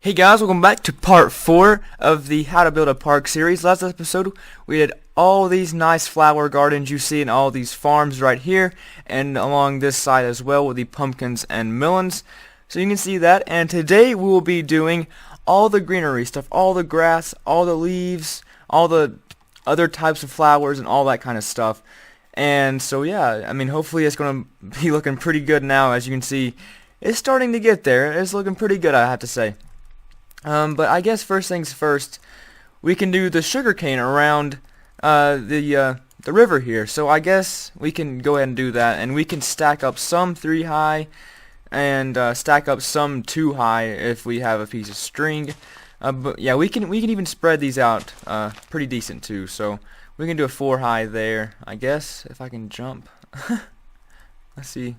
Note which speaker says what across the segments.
Speaker 1: Hey guys, welcome back to part 4 of the How to Build a Park series. Last episode we did all these nice flower gardens you see in all these farms right here and along this side as well with the pumpkins and melons. So you can see that, and today we will be doing all the greenery stuff, all the grass, all the leaves, all the other types of flowers and all that kind of stuff. And so yeah, I mean hopefully it's going to be looking pretty good now. As you can see, it's starting to get there. It's looking pretty good, I have to say. But I guess first things first, we can do the sugarcane around the river here. So I guess we can go ahead and do that, and we can stack up some 3 high and stack up some 2 high if we have a piece of string. But yeah, we can even spread these out pretty decent too. So we can do a 4 high there, I guess, if I can jump. Let's see.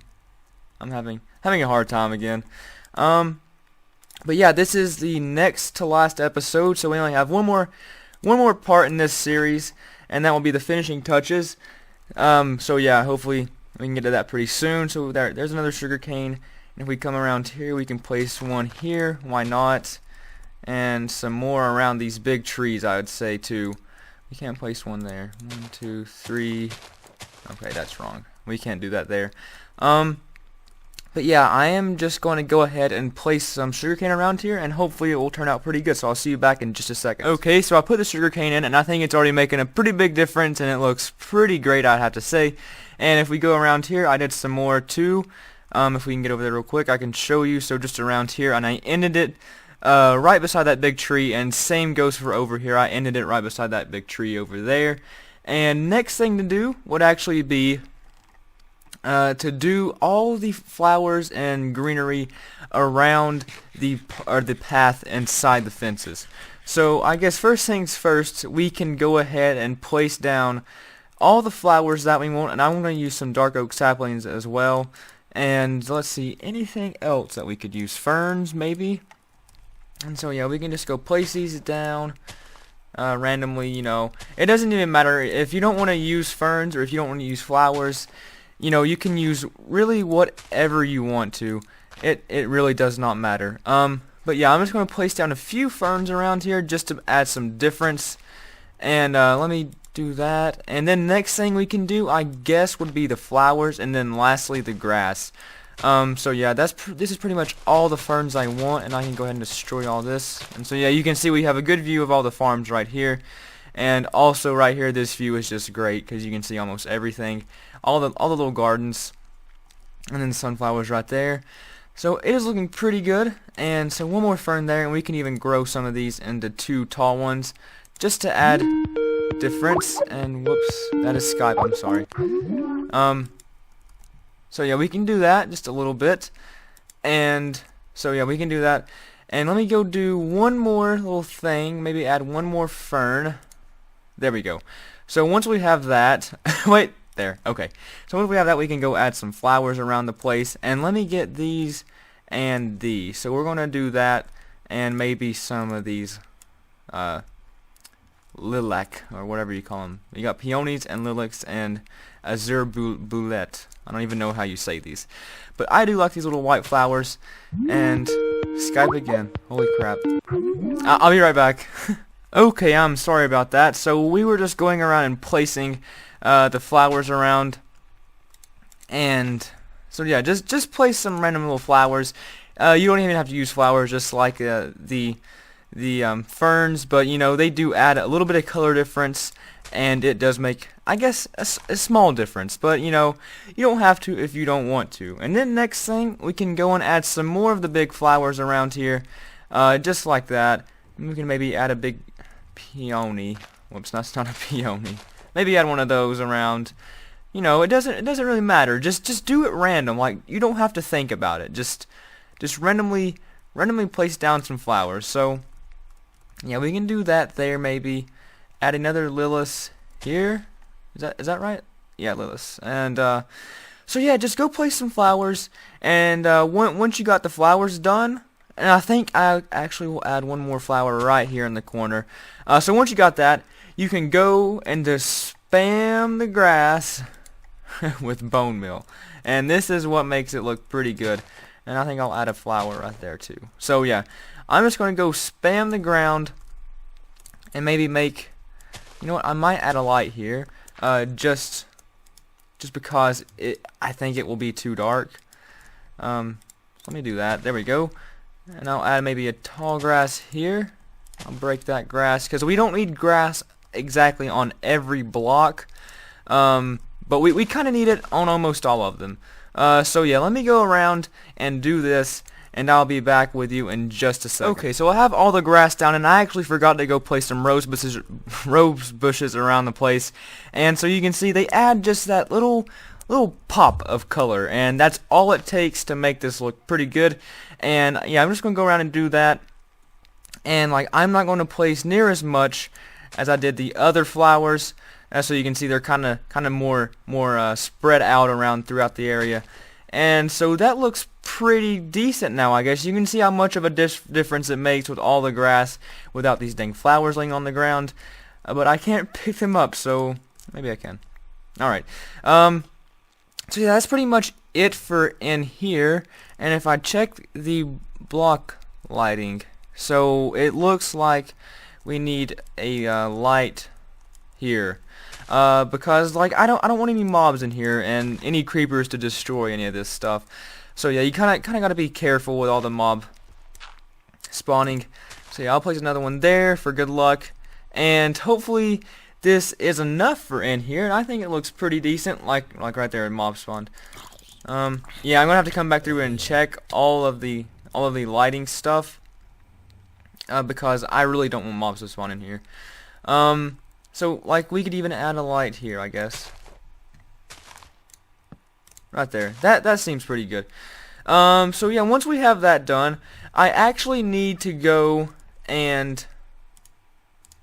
Speaker 1: I'm having a hard time again. But yeah, this is the next to last episode, so we only have one more part in this series, and that will be the finishing touches. So yeah, hopefully we can get to that pretty soon. So there's another sugar cane, and if we come around here, we can place one here. Why not? And some more around these big trees, I would say too. We can't place one there. 1, 2, 3. Okay, that's wrong. We can't do that there. But yeah, I am just going to go ahead and place some sugarcane around here, and hopefully it will turn out pretty good. So I'll see you back in just a second. Okay, so I put the sugarcane in, and I think it's already making a pretty big difference, and it looks pretty great, I'd have to say. And if we go around here, I did some more too. If we can get over there real quick, I can show you. So just around here, and I ended it right beside that big tree, and same goes for over here. I ended it right beside that big tree over there. And next thing to do would actually be to do all the flowers and greenery around the path inside the fences. So I guess first things first, we can go ahead and place down all the flowers that we want, and I'm going to use some dark oak saplings as well. And let's see, anything else that we could use? Ferns maybe? And so yeah, we can just go place these down randomly, you know. It doesn't even matter if you don't want to use ferns or if you don't want to use flowers. You know, you can use really whatever you want to. It really does not matter. But yeah, I'm just going to place down a few ferns around here just to add some difference. And let me do that. And then next thing we can do, I guess, would be the flowers, and then lastly the grass. So yeah, this is pretty much all the ferns I want, and I can go ahead and destroy all this. And so yeah, you can see we have a good view of all the farms right here. And also right here, this view is just great because you can see almost everything, all the little gardens, and then the sunflowers right there. So it is looking pretty good. And so one more fern there, and we can even grow some of these into 2 tall ones just to add difference. And whoops, that is Skype. I'm sorry. So yeah, we can do that just a little bit. And so yeah, we can do that. And let me go do one more little thing. Maybe add one more fern. There we go. So once we have that, wait, there, okay. So once we have that, we can go add some flowers around the place. And let me get these and these. So we're going to do that, and maybe some of these lilac, or whatever you call them. You got peonies and lilacs and azure boulette. I don't even know how you say these. But I do like these little white flowers. And Skype again. Holy crap. I'll be right back. Okay, I'm sorry about that. So we were just going around and placing the flowers around, and so yeah, just place some random little flowers. You don't even have to use flowers, just like the ferns, but you know, they do add a little bit of color difference, and it does make, I guess, a small difference. But you know, you don't have to if you don't want to. And then next thing, we can go and add some more of the big flowers around here, just like that. And we can maybe add a big peony. Whoops, that's not a peony. Maybe add one of those around. You know, it doesn't really matter. Just do it random. Like, you don't have to think about it. Just randomly place down some flowers. So yeah, we can do that there. Maybe add another Lilith here. Is that right? Yeah, Lilith. And so yeah, just go place some flowers. And once you got the flowers done, and I think I actually will add one more flower right here in the corner. So once you got that, you can go and just spam the grass with bone meal. And this is what makes it look pretty good. And I think I'll add a flower right there too. So yeah, I'm just going to go spam the ground and maybe make, you know what, I might add a light here, just because I think it will be too dark. Let me do that. There we go. And I'll add maybe a tall grass here. I'll break that grass because we don't need grass exactly on every block, but we kind of need it on almost all of them. So yeah, let me go around and do this, and I'll be back with you in just a second. Okay, so I have all the grass down, and I actually forgot to go place some rose bushes around the place, and so you can see they add just that little pop of color, and that's all it takes to make this look pretty good. And yeah, I'm just gonna go around and do that, and like I'm not going to place near as much as I did the other flowers, so you can see they're kind of more spread out around throughout the area. And so that looks pretty decent now, I guess. You can see how much of a difference it makes with all the grass without these dang flowers laying on the ground. But I can't pick them up, so maybe I can. Alright. So yeah, that's pretty much it for in here. And if I check the block lighting, so it looks like we need a light here. Because like I don't want any mobs in here and any creepers to destroy any of this stuff. So yeah, you kind of got to be careful with all the mob spawning. So yeah, I'll place another one there for good luck, and hopefully this is enough for in here. And I think it looks pretty decent, like right there in mob spawned. Yeah, I'm gonna have to come back through and check all of the lighting stuff, because I really don't want mobs to spawn in here. So, like, we could even add a light here, I guess. Right there. That seems pretty good. So, yeah, once we have that done, I actually need to go and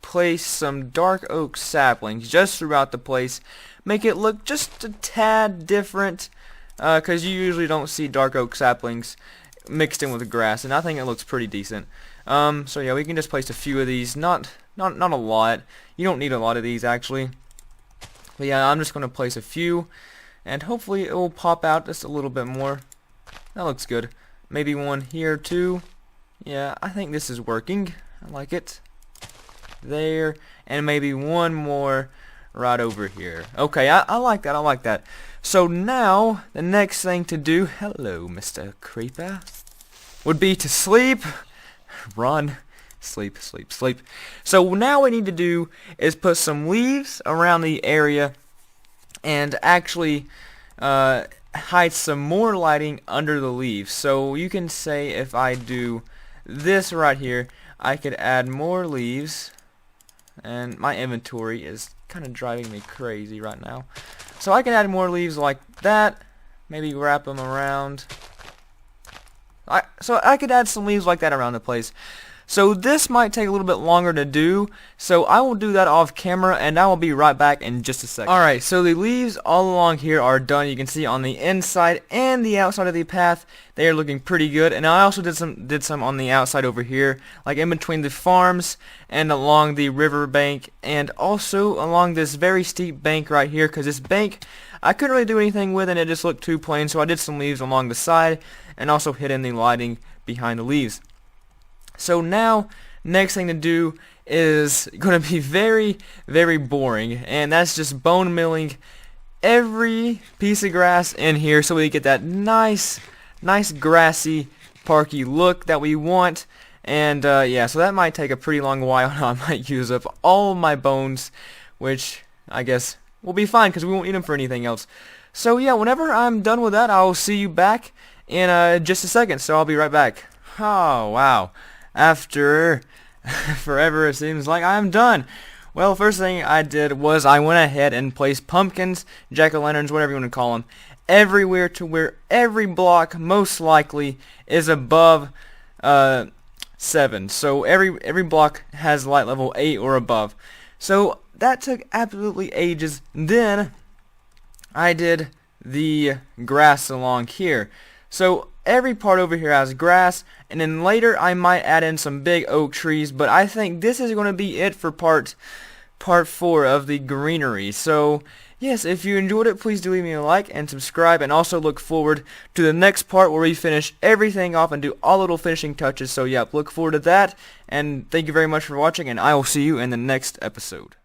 Speaker 1: place some dark oak saplings just throughout the place. Make it look just a tad different, because you usually don't see dark oak saplings mixed in with the grass, and I think it looks pretty decent. So, yeah, we can just place a few of these. Not a lot. You don't need a lot of these actually. But yeah, I'm just going to place a few, and hopefully it will pop out just a little bit more. That looks good. Maybe one here too. Yeah, I think this is working. I like it. There, and maybe one more right over here. Okay, I like that. I like that. So now the next thing to do, hello Mr. Creeper, would be to sleep, run. Sleep, sleep, sleep. So now what we need to do is put some leaves around the area and actually hide some more lighting under the leaves. So you can say if I do this right here, I could add more leaves, and my inventory is kind of driving me crazy right now. So I can add more leaves like that, maybe wrap them around. So I could add some leaves like that around the place. So this might take a little bit longer to do, so I will do that off camera, and I will be right back in just a second. Alright, so the leaves all along here are done. You can see on the inside and the outside of the path, they are looking pretty good. And I also did some on the outside over here, like in between the farms and along the river bank, and also along this very steep bank right here, because this bank I couldn't really do anything with, and it just looked too plain, so I did some leaves along the side and also hid in the lighting behind the leaves. So now, next thing to do is going to be very, very boring, and that's just bone milling every piece of grass in here so we get that nice grassy, parky look that we want. And yeah, so that might take a pretty long while. I might use up all my bones, which I guess will be fine because we won't need them for anything else. So yeah, whenever I'm done with that, I'll see you back in just a second. So I'll be right back. Oh wow. After forever, it seems like I'm done. Well, first thing I did was I went ahead and placed pumpkins, jack-o'-lanterns, whatever you want to call them, everywhere to where every block most likely is above 7. So every block has light level 8 or above. So that took absolutely ages. Then I did the grass along here. So every part over here has grass, and then later I might add in some big oak trees, but I think this is going to be it for part 4 of the greenery. So Yes, if you enjoyed it, please do leave me a like and subscribe, and also look forward to the next part where we finish everything off and do all little finishing touches. So, yep, look forward to that, and thank you very much for watching, and I will see you in the next episode.